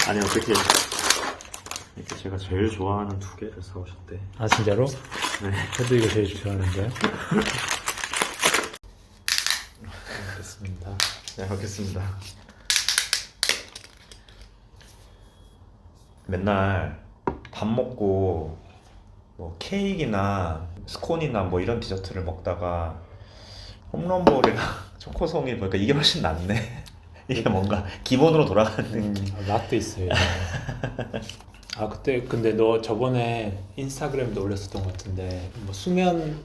아니 어떻게 이렇게 제가 제일 좋아하는 두 개를 사오셨대. 아 진짜로? 네. 저도 이거 제일 좋아하는데. 알겠습니다. 네, 알겠습니다. 맨날 밥 먹고 뭐 케이크나 스콘이나 뭐 이런 디저트를 먹다가 홈런볼이랑 초코송이 보니까 이게 훨씬 낫네. 이게 뭔가 기본으로 돌아가는 느낌. 맛도 있어요. 아 그때 근데 너 저번에 인스타그램도 올렸었던 것 같은데 뭐 수면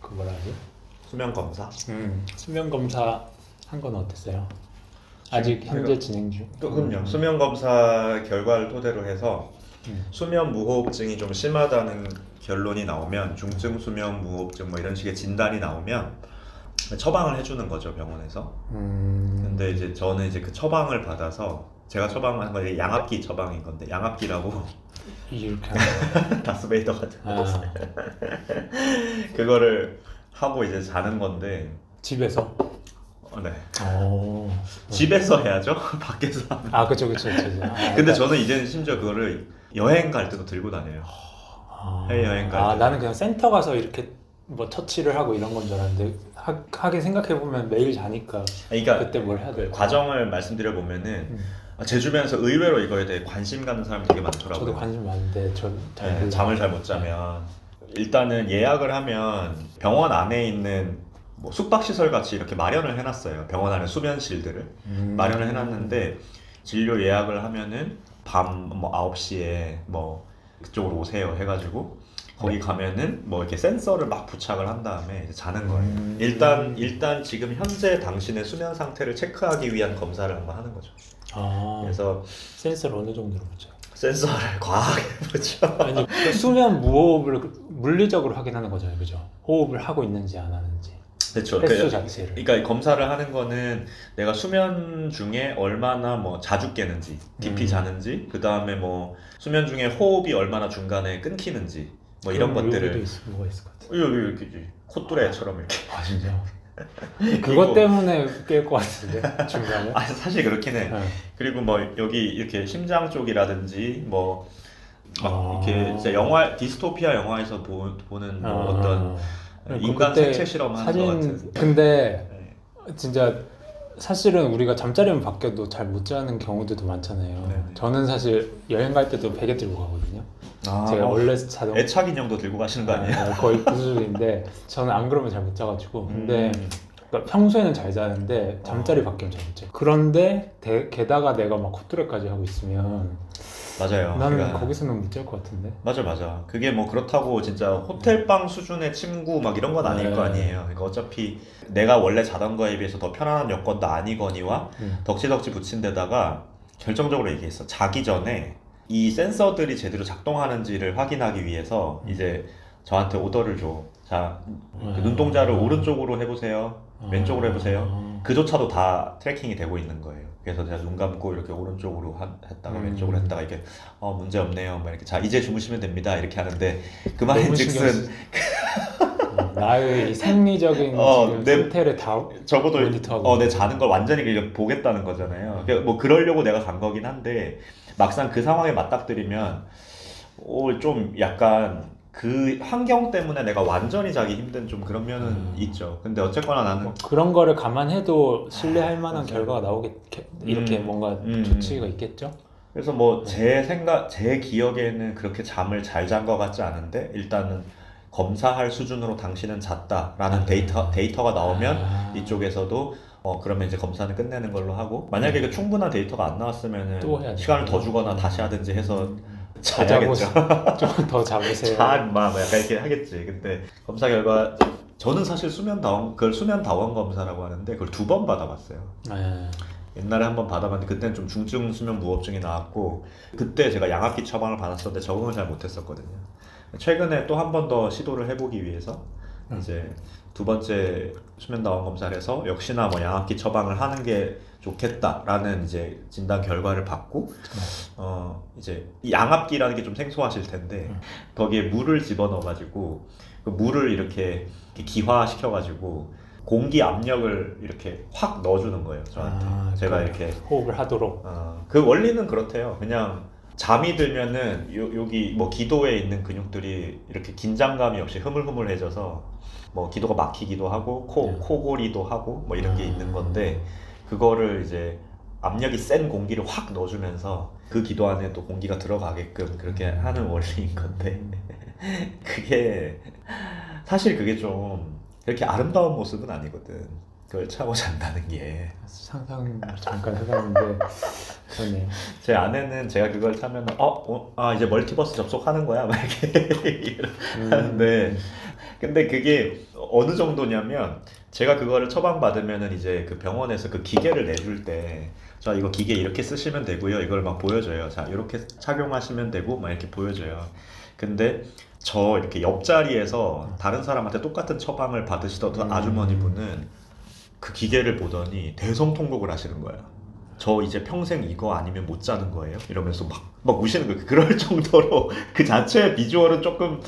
그 뭐라 하지? 수면 검사? 수면 검사 한 건 어땠어요? 아직 현재 진행 중. 그럼요. 수면 검사 결과를 토대로 해서 수면 무호흡증이 좀 심하다는 결론이 나오면 중증 수면 무호흡증 뭐 이런 식의 진단이 나오면 처방을 해주는 거죠, 병원에서. 근데 이제 저는 이제 그 처방을 받아서 제가 처방한 건 양압기 처방인 건데 양압기라고 이렇게 다스베이더 같은 거 아, 그거를 하고 이제 자는 건데 집에서? 네. 오. 집에서 해야죠. 밖에서 하면. 아 그쵸. 아, 근데 저는 이제는 심지어 그거를 여행 갈 때도 들고 다녀요. 해외여행 갈 때. 나는 그냥 센터 가서 이렇게 뭐 터치를 하고 이런 건 줄 알았는데 하긴 생각해보면 매일 자니까 그러니까 그때 뭘 해야 돼? 과정을 말씀드려 보면은 제 주변에서 의외로 이거에 대해 관심 갖는 사람이 되게 많더라고요. 저도 관심 많은데 네, 잠을 잘 못 자면 일단은 예약을 하면 병원 안에 있는 뭐 숙박시설 같이 이렇게 마련을 해놨어요. 병원 안에 수면실들을 마련을 해놨는데 진료 예약을 하면은 밤 뭐 9시에 뭐 그쪽으로 오세요 해가지고 거기 가면은 뭐 이렇게 센서를 막 부착을 한 다음에 이제 자는 거예요. 일단 지금 현재 당신의 수면 상태를 체크하기 위한 검사를 한번 하는 거죠. 그래서 센서를 어느 정도로 보죠? 센서를 과하게 보죠. 아니 그 수면 무호흡을 물리적으로 확인하는 거잖아요, 그죠? 호흡을 하고 있는지 안 하는지. 그렇죠. 횟수 자체를. 그러니까 검사를 하는 거는 내가 수면 중에 얼마나 뭐 자주 깨는지, 깊이 자는지, 그 다음에 뭐 수면 중에 호흡이 얼마나 중간에 끊기는지, 뭐 이런 것들을. 뭐가 있을 것 같아. 이렇게 콧뚜레처럼 이렇게. 아 진짜. 그것 때문에 깰 것 같은데 중간에. 아 사실 그렇긴 해. 네. 그리고 뭐 여기 이렇게 심장 쪽이라든지 뭐 막 이렇게 진짜 영화 디스토피아 영화에서 보는 뭐 어떤 인간 그때 생체 실험하는 사진, 것 같은. 근데 네. 진짜 사실은 우리가 잠자리만 바뀌어도 잘 못 자는 경우들도 많잖아요. 네네. 저는 사실 여행 갈 때도 베개 들고 가거든요. 제가 원래 자동 애착 인형도 들고 가시는 거 아니에요? 거의 그 수준인데 저는 안 그러면 잘 못 자가지고 근데 그러니까 평소에는 잘 자는데 잠자리 바뀌면 잘 못 자. 그런데 게다가 내가 막 콧뚜레까지 하고 있으면 맞아요. 나는 그러니까 거기서는 못 잘 것 같은데. 맞아. 그게 뭐 그렇다고 진짜 호텔방 수준의 침구 막 이런 건 아닐 네. 거 아니에요. 그러니까 어차피 내가 원래 자던 거에 비해서 더 편안한 여건도 아니거니와 덕지덕지 붙인 데다가 결정적으로 얘기했어. 자기 전에 이 센서들이 제대로 작동하는지를 확인하기 위해서 이제 저한테 오더를 줘. 자, 그 눈동자를 오른쪽으로 해보세요. 왼쪽으로 해보세요. 그조차도 다 트래킹이 되고 있는 거예요. 그래서 제가 눈 감고 이렇게 오른쪽으로 했다가 왼쪽으로 했다가 이렇게 문제 없네요. 막 이렇게 자 이제 주무시면 됩니다. 이렇게 하는데 그만인즉슨 나의 생리적인 지금 내- 상태를 다 적어도 모니터하고 내 자는 걸 완전히 그냥 보겠다는 거잖아요. 그러니까 뭐 그러려고 내가 간 거긴 한데 막상 그 상황에 맞닥뜨리면 좀 약간 그 환경 때문에 내가 완전히 자기 힘든 좀 그런 면은 있죠. 근데 어쨌거나 나는 뭐 그런 거를 감안해도 신뢰할 만한 맞아요. 결과가 이렇게 뭔가 조치가 있겠죠? 그래서 뭐 제 기억에는 그렇게 잠을 잘 잔 것 같지 않은데 일단은 검사할 수준으로 당신은 잤다라는 데이터가 나오면 이쪽에서도 그러면 이제 검사는 끝내는 걸로 하고 만약에 그 충분한 데이터가 안 나왔으면은 또 해야 돼요. 시간을 더 주거나 다시 하든지 해서 자자보세요. 자야겠죠. 좀 더 자보세요. 막 약간 이렇게 하겠지. 근데 검사 결과 저는 사실 그걸 수면 다원 검사라고 하는데 그걸 2번 받아봤어요. 네. 옛날에 한번 받아봤는데 그때는 좀 중증 수면 무호흡증이 나왔고 그때 제가 양압기 처방을 받았었는데 적응을 잘 못했었거든요. 최근에 또 한 번 더 시도를 해보기 위해서 이제 2번째 수면 다원 검사를 해서 역시나 뭐 양압기 처방을 하는 게 좋겠다라는 이제 진단 결과를 받고 이제 이 양압기라는 게 좀 생소하실 텐데 거기에 물을 집어넣어가지고 그 물을 이렇게 기화시켜가지고 공기 압력을 이렇게 확 넣어주는 거예요 저한테. 제가 이렇게 호흡을 하도록. 그 원리는 그렇대요. 그냥 잠이 들면은 여기 뭐 기도에 있는 근육들이 이렇게 긴장감이 없이 흐물흐물해져서 뭐 기도가 막히기도 하고 코골이도 하고 뭐 이런 게 있는 건데, 그거를 이제 압력이 센 공기를 확 넣어주면서 그 기도 안에 또 공기가 들어가게끔 그렇게 하는 원리인 건데 그게 사실 그게 좀 그렇게 아름다운 모습은 아니거든. 그걸 차고 잔다는 게. 상상 잠깐 해봤는데 그러네요. 제 아내는 제가 그걸 차면 이제 멀티버스 접속하는 거야 막 이렇게 하는데, 근데 그게 어느 정도냐면 제가 그거를 처방받으면은 이제 그 병원에서 그 기계를 내줄 때, 자 이거 기계 이렇게 쓰시면 되고요, 이걸 막 보여줘요. 자 이렇게 착용하시면 되고 막 이렇게 보여줘요. 근데 저 이렇게 옆자리에서 다른 사람한테 똑같은 처방을 받으시던 아주머니 분은 그 기계를 보더니 대성통곡을 하시는 거야. 저 이제 평생 이거 아니면 못 자는 거예요? 이러면서 막 우시는 거예요. 그럴 정도로 그 자체의 비주얼은 조금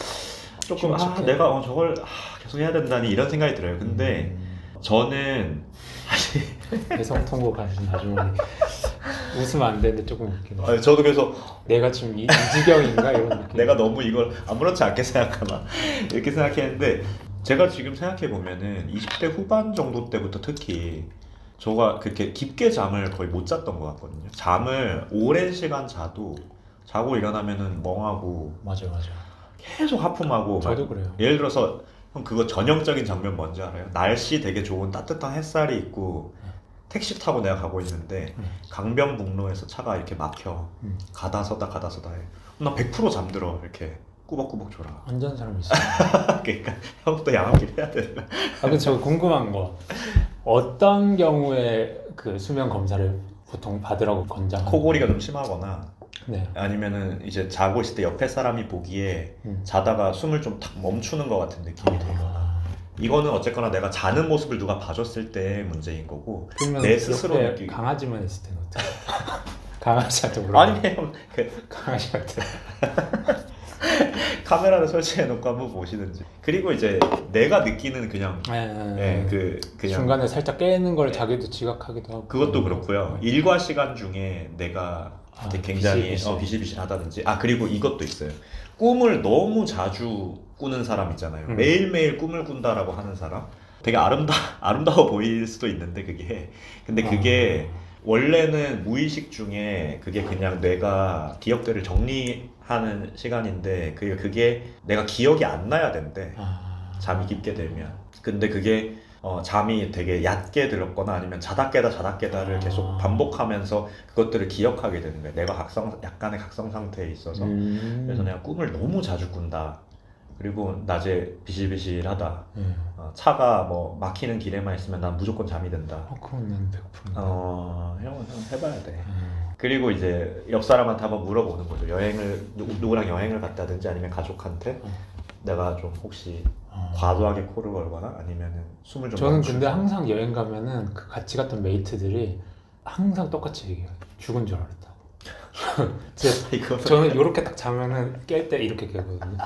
내가 저걸 계속 해야 된다니 이런 생각이 들어요. 근데 저는 사실 대성통곡 하신 아주머니 웃으면 안 되는데 조금 웃기네. 저도 그래서 내가 지금 이 지경인가 이런 느낌. 내가 너무 이걸 아무렇지 않게 생각하나 이렇게 생각했는데, 제가 지금 생각해 보면은 20대 후반 정도 때부터 특히 저가 그렇게 깊게 잠을 거의 못 잤던 것 같거든요. 잠을 오랜 시간 자고 일어나면은 멍하고 맞아요. 계속 하품하고. 저도 그래요. 예를 들어서 형 그거 전형적인 장면 뭔지 알아요? 날씨 되게 좋은 따뜻한 햇살이 있고 택시 타고 내가 가고 있는데 강변북로에서 차가 이렇게 막혀. 가다 서다 해. 나 100% 잠들어. 이렇게 꾸벅꾸벅 졸아. 안전 사람이 있어요. 그러니까 형도 양압기를 해야 되나? 근데 저 궁금한 거, 어떤 경우에 그 수면 검사를 보통 받으라고 권장하나요? 코골이가 좀 심하거나 네. 아니면은 이제 자고 있을 때 옆에 사람이 보기에 자다가 숨을 좀 탁 멈추는 것 같은 느낌이 들거나. 이거는 어쨌거나 내가 자는 모습을 누가 봐줬을 때 문제인 거고, 그러면 내 스스로 옆에 느끼기. 강아지만 있을 때는 어떡해? 강아지한테 물어봐. 아니 형 강아지한테. 카메라를 설치해 놓고 한번 보시든지. 그리고 이제 내가 느끼는 그냥 그냥 중간에 살짝 깨는 걸 자기도 지각하기도 하고. 그것도 그렇고요. 일과 시간 중에 내가 굉장히 비실비실하다든지. 그리고 이것도 있어요. 꿈을 너무 자주 꾸는 사람 있잖아요. 매일매일 꿈을 꾼다라고 하는 사람. 되게 아름다워 보일 수도 있는데 근데 그게 원래는 무의식 중에 그게 그냥 뇌가 기억들을 정리하는 시간인데 그게 내가 기억이 안 나야 된대. 잠이 깊게 되면. 근데 그게 잠이 되게 얕게 들었거나 아니면 자다 깨다를 계속 반복하면서 그것들을 기억하게 되는 거야. 내가 약간의 각성 상태에 있어서. 그래서 내가 꿈을 너무 자주 꾼다. 그리고 낮에 비실비실하다. 차가 뭐 막히는 길에만 있으면 난 무조건 잠이 든다. 그건 난 100%. 형은 해봐야 돼. 그리고 이제 옆 사람한테 한번 물어보는 거죠. 누구랑 여행을 갔다든지 아니면 가족한테 내가 좀 혹시 과도하게 코를 걸거나 아니면은 숨을 좀 저는 멈추고. 근데 항상 여행 가면은 그 같이 갔던 메이트들이 항상 똑같이 얘기해요. 죽은 줄 알았다고. 저는 이렇게 딱 자면은 깰 때 이렇게 깨거든요.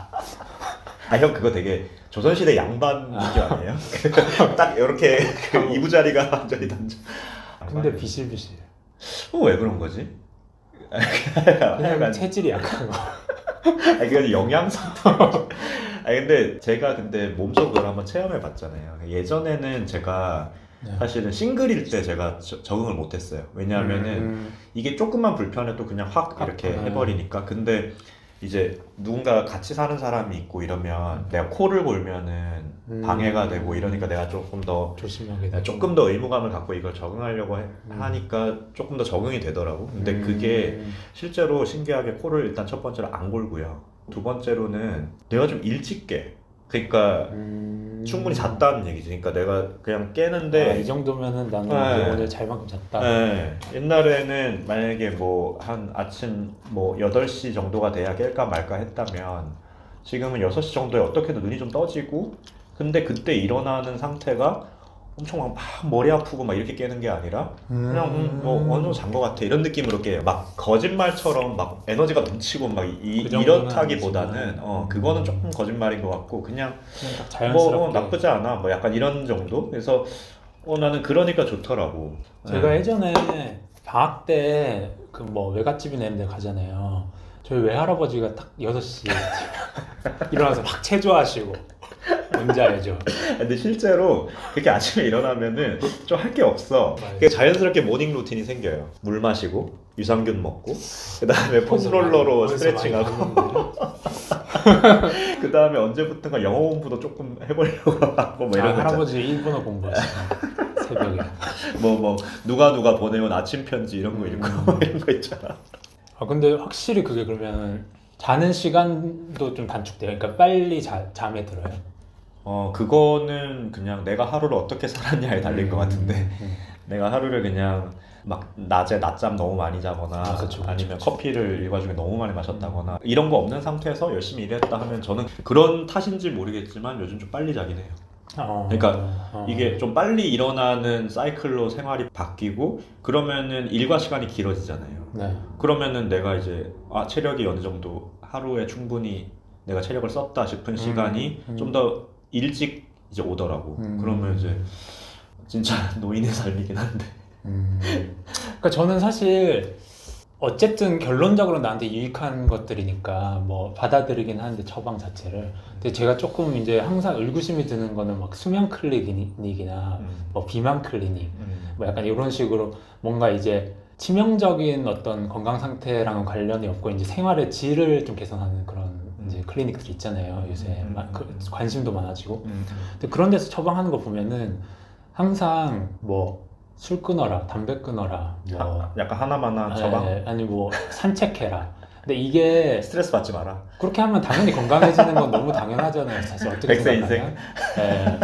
형 그거 되게 조선시대 양반 느낌 아니에요? 딱 이렇게 그 이부자리가 완전히 단정. 근데 비실비실. 왜 그런 거지? 그냥 체질이 약한 거. 그건 영양 상태. 근데 제가 몸속으로 한번 체험해 봤잖아요. 예전에는 제가 사실은 싱글일 때 제가 적응을 못했어요. 왜냐하면은 이게 조금만 불편해도 그냥 확 이렇게 해버리니까. 근데 이제 누군가 같이 사는 사람이 있고 이러면 내가 코를 골면은 방해가 되고 이러니까 내가 조금 더 조심하게 되고. 조금 더 의무감을 갖고 이걸 적응하려고 하니까 조금 더 적응이 되더라고. 근데 그게 실제로 신기하게 코를 일단 첫 번째로 안 골고요. 두 번째로는 내가 좀 일찍 깨. 그러니까 충분히 잤다는 얘기지. 그러니까 내가 그냥 깨는데 이 정도면은 나는 오늘 잘만큼 잤다. 옛날에는 만약에 뭐 한 아침 뭐 8시 정도가 돼야 깰까 말까 했다면 지금은 6시 정도에 어떻게든 눈이 좀 떠지고, 근데 그때 일어나는 상태가 엄청 막 머리 아프고 막 이렇게 깨는 게 아니라 그냥 뭐 어느 정도 잔 것 같아 이런 느낌으로 깨요. 막 거짓말처럼 막 에너지가 넘치고 막 그 정도는 이렇다기보다는 아니지만. 그거는 조금 거짓말인 것 같고 그냥 그냥 딱 뭐 자연스럽게. 나쁘지 않아 뭐 약간 이런 정도. 그래서 나는 그러니까 좋더라고. 제가 네. 예전에 방학 때 그 뭐 외갓집이나 이런 데 가잖아요. 저희 외할아버지가 딱 6시 일어나서 막 체조하시고 뭔지 알죠? 근데 실제로 그렇게 아침에 일어나면은 좀 할 게 없어. 맞아요. 그게 자연스럽게 모닝 루틴이 생겨요. 물 마시고 유산균 먹고 그다음에 폼롤러로 스트레칭하고 그다음에 언제부턴가 영어 공부도 조금 해보려고 하고 뭐 이런 거 있잖아. 할아버지 일본어 공부하시고 새벽에. 뭐 누가 보내온 아침 편지 이런 거 읽고 이런 거 있잖아. 아 근데 확실히 그게 그러면 자는 시간도 좀 단축돼요. 그러니까 빨리 잠에 들어요. 그거는 그냥 내가 하루를 어떻게 살았냐에 달린 것 같은데 내가 하루를 그냥 막 낮에 낮잠 너무 많이 자거나 아, 그쵸. 아니면 커피를 일과 중에 너무 많이 마셨다거나 이런 거 없는 상태에서 열심히 일했다 하면 저는 그런 탓인지 모르겠지만 요즘 좀 빨리 자긴 해요. 그러니까 이게 좀 빨리 일어나는 사이클로 생활이 바뀌고 그러면은 일과 시간이 길어지잖아요. 네. 그러면은 내가 이제 체력이 어느 정도 하루에 충분히 내가 체력을 썼다 싶은 시간이 좀 더 일찍 이제 오더라고. 그러면 이제 진짜 노인의 삶이긴 한데. 그러니까 저는 사실 어쨌든 결론적으로 나한테 유익한 것들이니까 뭐 받아들이긴 하는데 처방 자체를. 근데 제가 조금 이제 항상 의구심이 드는 거는 막 수면 클리닉이나 뭐 비만 클리닉 뭐 약간 이런 식으로 뭔가 이제 치명적인 어떤 건강 상태랑은 관련이 없고 이제 생활의 질을 좀 개선하는 그런 이제 클리닉들 있잖아요. 요새 관심도 많아지고. 근데 그런 데서 처방하는 거 보면은 항상 뭐 술 끊어라, 담배 끊어라, 뭐 약간 하나만한 처방? 아니 뭐 산책해라. 근데 이게 스트레스 받지 마라. 그렇게 하면 당연히 건강해지는 건 너무 당연하잖아요. 사실 어떻게 백세 생각하면. 네.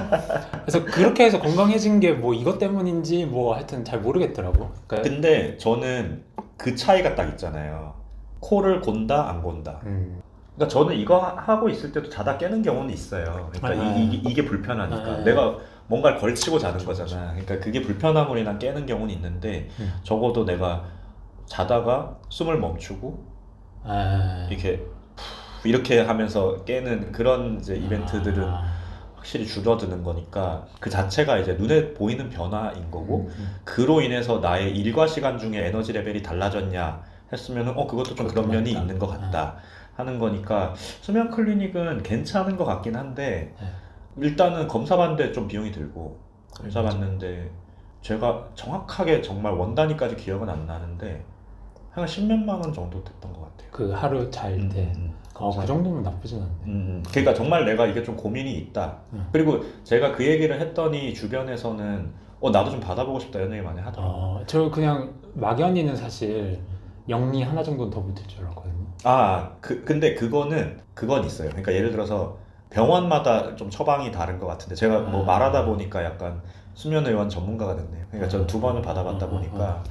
그래서 그렇게 해서 건강해진 게 뭐 이것 때문인지 뭐 하여튼 잘 모르겠더라고. 그러니까 근데 저는 그 차이가 딱 있잖아요. 코를 곤다 안 곤다. 그러니까 저는 이거 하고 있을 때도 자다 깨는 경우는 있어요. 그러니까 이게 불편하니까 내가 뭔가를 걸치고 자는 거잖아. 그러니까 그게 불편함으로 인한 깨는 경우는 있는데 적어도 내가 자다가 숨을 멈추고 이렇게 하면서 깨는 그런 이제 이벤트들은 확실히 줄어드는 거니까 그 자체가 이제 눈에 보이는 변화인 거고 그로 인해서 나의 일과 시간 중에 에너지 레벨이 달라졌냐 했으면은 그것도 좀 그런 면이 맞다. 있는 것 같다 하는 거니까 수면 클리닉은 괜찮은 것 같긴 한데 일단은 검사 받는데 좀 비용이 들고 검사 받는데 제가 정확하게 정말 원 단위까지 기억은 안 나는데 한 10몇만 원 정도 됐던 것 같아요. 그 하루 잘 때. 그 정도면 나쁘진 않네. 그러니까 정말 내가 이게 좀 고민이 있다. 그리고 제가 그 얘기를 했더니 주변에서는 나도 좀 받아보고 싶다 이런 얘기 많이 하더라고요. 저 그냥 막연히는 사실 영리 하나 정도는 더 붙을 줄 알았거든요. 근데 그건 있어요. 그러니까 예를 들어서 병원마다 좀 처방이 다른 것 같은데 제가 뭐 말하다 보니까 약간 수면의원 전문가가 됐네요. 그러니까 전 2번을 받아봤다 보니까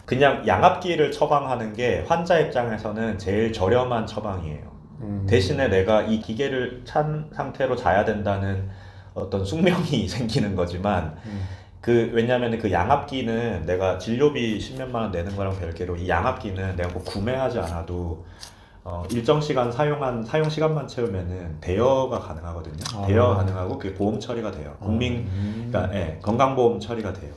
그냥 양압기를 처방하는 게 환자 입장에서는 제일 저렴한 처방이에요. 대신에 내가 이 기계를 찬 상태로 자야 된다는 어떤 숙명이 생기는 거지만 왜냐면 그 양압기는 내가 진료비 10몇만 원 내는 거랑 별개로 이 양압기는 내가 꼭 구매하지 않아도 일정 시간 사용 시간만 채우면은 대여가 가능하거든요. 대여가 가능하고 그게 보험 처리가 돼요. 그러니까 건강보험 처리가 돼요.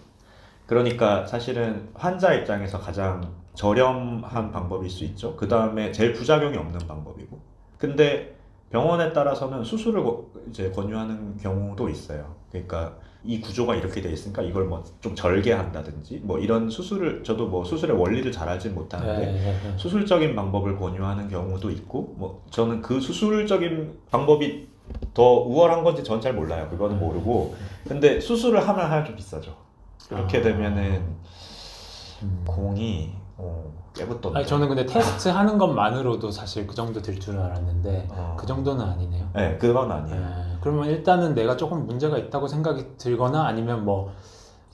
그러니까 사실은 환자 입장에서 가장 저렴한 방법일 수 있죠. 그 다음에 제일 부작용이 없는 방법이고. 근데 병원에 따라서는 수술을 이제 권유하는 경우도 있어요. 그러니까 이 구조가 이렇게 돼 있으니까 이걸 뭐 좀 절개한다든지 뭐 이런 저도 뭐 수술의 원리를 잘 알진 못하는데 수술적인 방법을 권유하는 경우도 있고 뭐 저는 그 수술적인 방법이 더 우월한 건지 전 잘 몰라요. 그거는 모르고. 근데 수술을 하면 좀 비싸죠. 그렇게 되면은 공이 깨붙던데. 아니, 저는 근데 테스트 하는 것만으로도 사실 그 정도 될 줄은 알았는데 그 정도는 아니네요. 네, 그건 아니에요. 그러면 일단은 내가 조금 문제가 있다고 생각이 들거나 아니면 뭐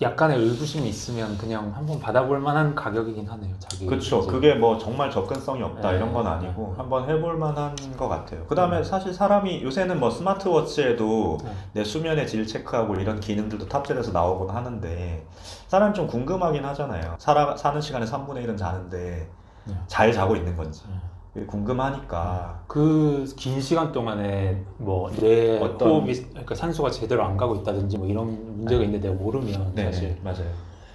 약간의 의구심이 있으면 그냥 한번 받아볼 만한 가격이긴 하네요. 자기. 그쵸. 이제. 그게 뭐 정말 접근성이 없다 네. 이런 건 아니고 한번 해볼 만한 것 같아요. 그 다음에 음. 사실 사람이 요새는 뭐 스마트워치에도 네. 내 수면의 질 체크하고 이런 기능들도 탑재돼서 나오곤 하는데 사람이 좀 궁금하긴 하잖아요. 사는 시간에 3분의 1은 자는데 네. 잘 자고 있는 건지 네. 그게 궁금하니까 그 긴 시간 동안에 뭐 뇌 어떤- 호흡이 그러니까 산소가 제대로 안 가고 있다든지 뭐 이런 문제가 있는데 내가 모르면 네, 사실 맞아요.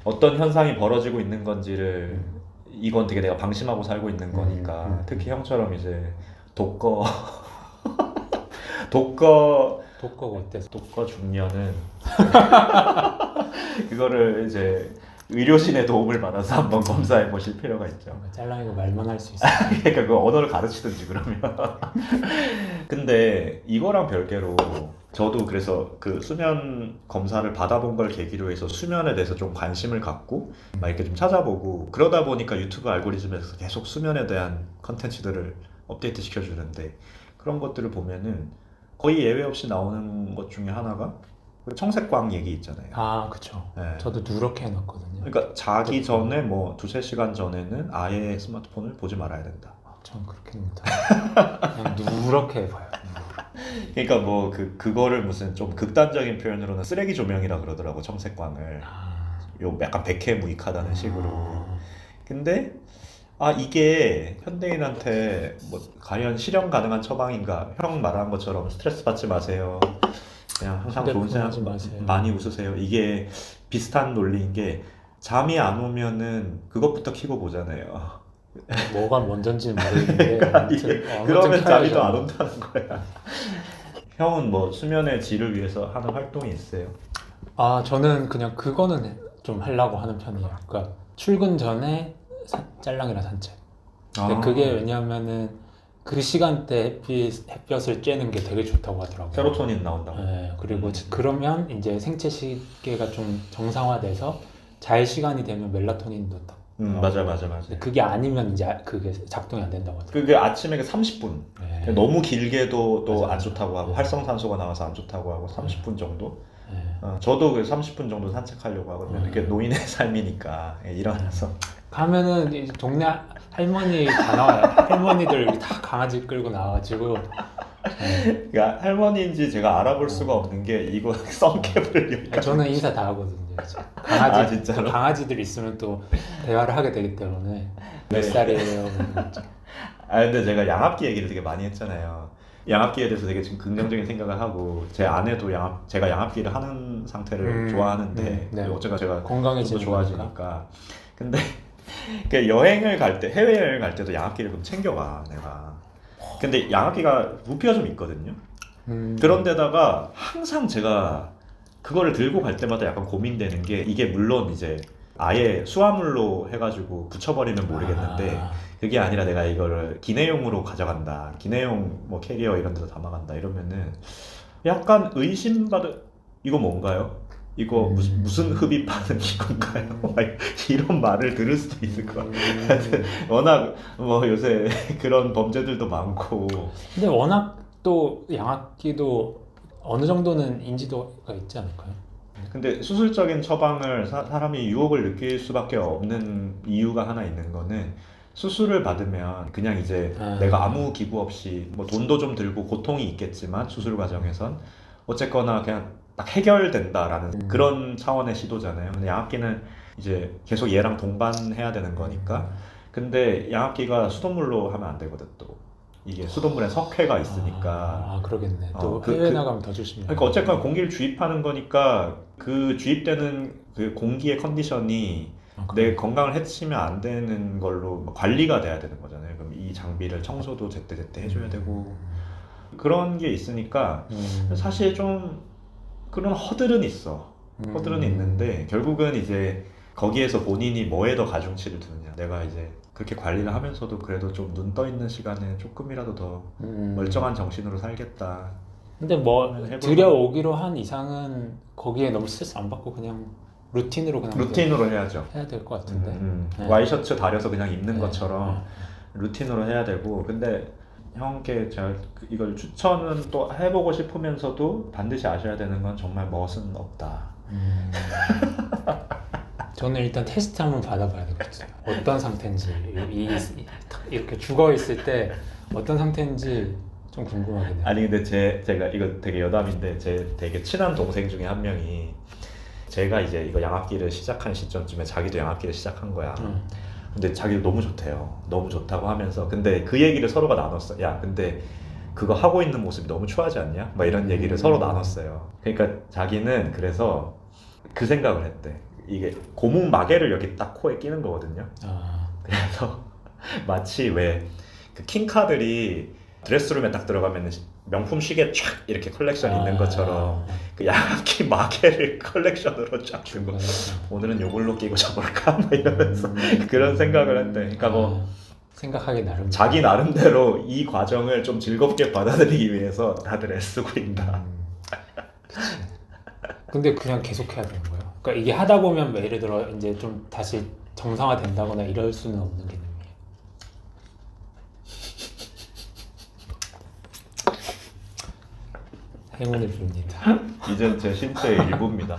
어떤 현상이 벌어지고 있는 건지를 이건 되게 내가 방심하고 살고 있는 거니까 특히 형처럼 이제 독거 독거가 어때서 독거 중년은 그거를 이제 의료진의 도움을 받아서 한번 검사해 보실 필요가 있죠. 짤랑이가 말만 할 수 있어. 그러니까 그 언어를 가르치든지 그러면. 근데 이거랑 별개로 저도 그래서 그 수면 검사를 받아본 걸 계기로 해서 수면에 대해서 좀 관심을 갖고 막 이렇게 좀 찾아보고 그러다 보니까 유튜브 알고리즘에서 계속 수면에 대한 컨텐츠들을 업데이트 시켜주는데 그런 것들을 보면은 거의 예외 없이 나오는 것 중에 하나가 그 청색광 얘기 있잖아요. 아, 그쵸. 네. 저도 누렇게 해놨거든요. 그러니까 자기 전에 뭐 두세 시간 전에는 아예 스마트폰을 보지 말아야 된다. 전 그렇게 못해요. 그냥 누렇게 봐요. 그러니까 뭐 그거를 무슨 좀 극단적인 표현으로는 쓰레기 조명이라 그러더라고 청색광을. 아, 요 약간 백해무익하다는 식으로. 아, 근데 이게 현대인한테 뭐 과연 실현 가능한 처방인가? 형 말한 것처럼 스트레스 받지 마세요. 그냥 항상 좋은 휴대폰 생각 하지 마세요. 많이 웃으세요. 이게 비슷한 논리인 게 잠이 안 오면은 그것부터 켜고 보잖아요. 뭐가 먼저인지는 모르겠는데 아무튼 그러면 잠이 켜야죠. 더 안 온다는 거야. 형은 뭐 수면의 질을 위해서 하는 활동이 있어요? 아, 저는 그냥 그거는 좀 하려고 하는 편이에요. 그러니까 출근 전에 짤랑이랑 산책. 근데 그게 왜냐하면은 그 시간대 햇볕을 쬐는 게 되게 좋다고 하더라고요. 세로토닌 나온다고. 네, 그리고 그러면 이제 생체 시계가 좀 정상화돼서 잘 시간이 되면 멜라토닌도 딱. 맞아. 근데 그게 아니면 이제 그게 작동이 안 된다고 하더라고요. 그게 아침에 30분. 네. 너무 길게도 또 맞아. 안 좋다고 하고 활성산소가 나와서 안 좋다고 하고 30분 정도. 네. 저도 그 30분 정도 산책하려고 하거든요. 이게 노인의 삶이니까 일어나서. 가면은 이제 동네 할머니 다 나와요. 할머니들 다 강아지 끌고 나와가지고. 네. 그러니까 할머니인지 제가 알아볼 수가 없는 게 이거 썬캡을 저는 인사 다 하거든요. 이제. 강아지, 진짜로? 강아지들 있으면 또 대화를 하게 되기 때문에 몇 네. 살이에요? 근데 제가 양압기 얘기를 되게 많이 했잖아요. 양압기에 대해서 되게 지금 긍정적인 생각을 하고 제 아내도 제가 양압기를 하는 상태를 좋아하는데 네. 어쨌든 제가 좀 더 건강해지는 좋아지니까. 근데 그 여행을 갈 때 해외여행 갈 때도 양압기를 좀 챙겨가 내가. 근데 양압기가 부피가 좀 있거든요. 그런데다가 항상 제가 그거를 들고 갈 때마다 약간 고민되는 게 이게 물론 이제 아예 수화물로 해가지고 붙여버리면 모르겠는데 그게 아니라 내가 이거를 기내용으로 가져간다. 기내용 뭐 캐리어 이런 데서 담아간다 이러면은 약간 의심받을 이거 뭔가요? 이거 무슨 흡입하는 기건가요? 이런 말을 들을 수도 있을 것 같아요. 워낙 뭐 요새 그런 범죄들도 많고. 근데 워낙 또 양압기도 어느 정도는 인지도가 있지 않을까요? 근데 수술적인 처방을 사람이 유혹을 느낄 수밖에 없는 이유가 하나 있는 거는 수술을 받으면 그냥 이제 내가 아무 기구 없이 뭐 돈도 좀 들고 고통이 있겠지만 수술 과정에선 어쨌거나 그냥 딱 해결된다라는 그런 차원의 시도잖아요. 근데 양압기는 이제 계속 얘랑 동반해야 되는 거니까. 근데 양압기가 수돗물로 하면 안 되거든 또. 이게 수돗물에 석회가 있으니까. 그러겠네. 또 해외 나가면 더 조심해야 그러니까 어쨌거나 공기를 주입하는 거니까 그 주입되는 그 공기의 컨디션이 내 건강을 해치면 안 되는 걸로 관리가 돼야 되는 거잖아요. 그럼 이 장비를 청소도 제때제때 해줘야 되고 그런 게 있으니까 사실 좀 그런 허들은 있어. 허들은 있는데 결국은 이제 거기에서 본인이 뭐에 더 가중치를 두느냐. 내가 이제 그렇게 관리를 하면서도 그래도 좀 눈 떠 있는 시간에 조금이라도 더 멀쩡한 정신으로 살겠다. 근데 뭐 해볼 들여오기로 한 이상은 거기에 너무 스트레스 안 받고 그냥 루틴으로 해야죠. 해야 될 것 같은데. 네. 와이셔츠 다려서 그냥 입는 네. 것처럼 루틴으로 해야 되고. 근데 형께 제가 이걸 추천은 또 해보고 싶으면서도 반드시 아셔야 되는 건 정말 멋은 없다. 저는 일단 테스트 한번 받아봐야 되겠어요. 어떤 상태인지 이렇게 죽어 있을 때 어떤 상태인지 좀 궁금하긴 해요. 아니 근데 제가 이거 되게 여담인데 제 되게 친한 동생 중에 한 명이 제가 이제 이거 양압기를 시작한 시점쯤에 자기도 양압기를 시작한 거야. 근데 자기도 너무 좋대요. 너무 좋다고 하면서 근데 그 얘기를 서로가 나눴어. 야 근데 그거 하고 있는 모습이 너무 추하지 않냐? 막 이런 얘기를 서로 나눴어요. 그러니까 자기는 그래서 그 생각을 했대. 이게 고무 마개를 여기 딱 코에 끼는 거거든요. 아, 그래서 마치 왜 그 킹카들이 드레스룸에 딱 들어가면 명품 시계 쫙 이렇게 컬렉션 있는 것처럼 그 양압기 마개를 컬렉션으로 쫙 들고 오늘은 요걸로 끼고 자볼까? 막 이러면서 그런 생각을 했대. 그러니까 뭐 생각하기 나름. 자기 나름대로 이 과정을 좀 즐겁게 받아들이기 위해서 다들 애쓰고 있다. 그치. 근데 그냥 계속 해야 되는 거예요. 그러니까 이게 하다 보면 뭐 예를 들어 이제 좀 다시 정상화 된다거나 이럴 수는 없는 개념이에요. 행운을 빕니다. 이젠 제 신체의 일부입니다.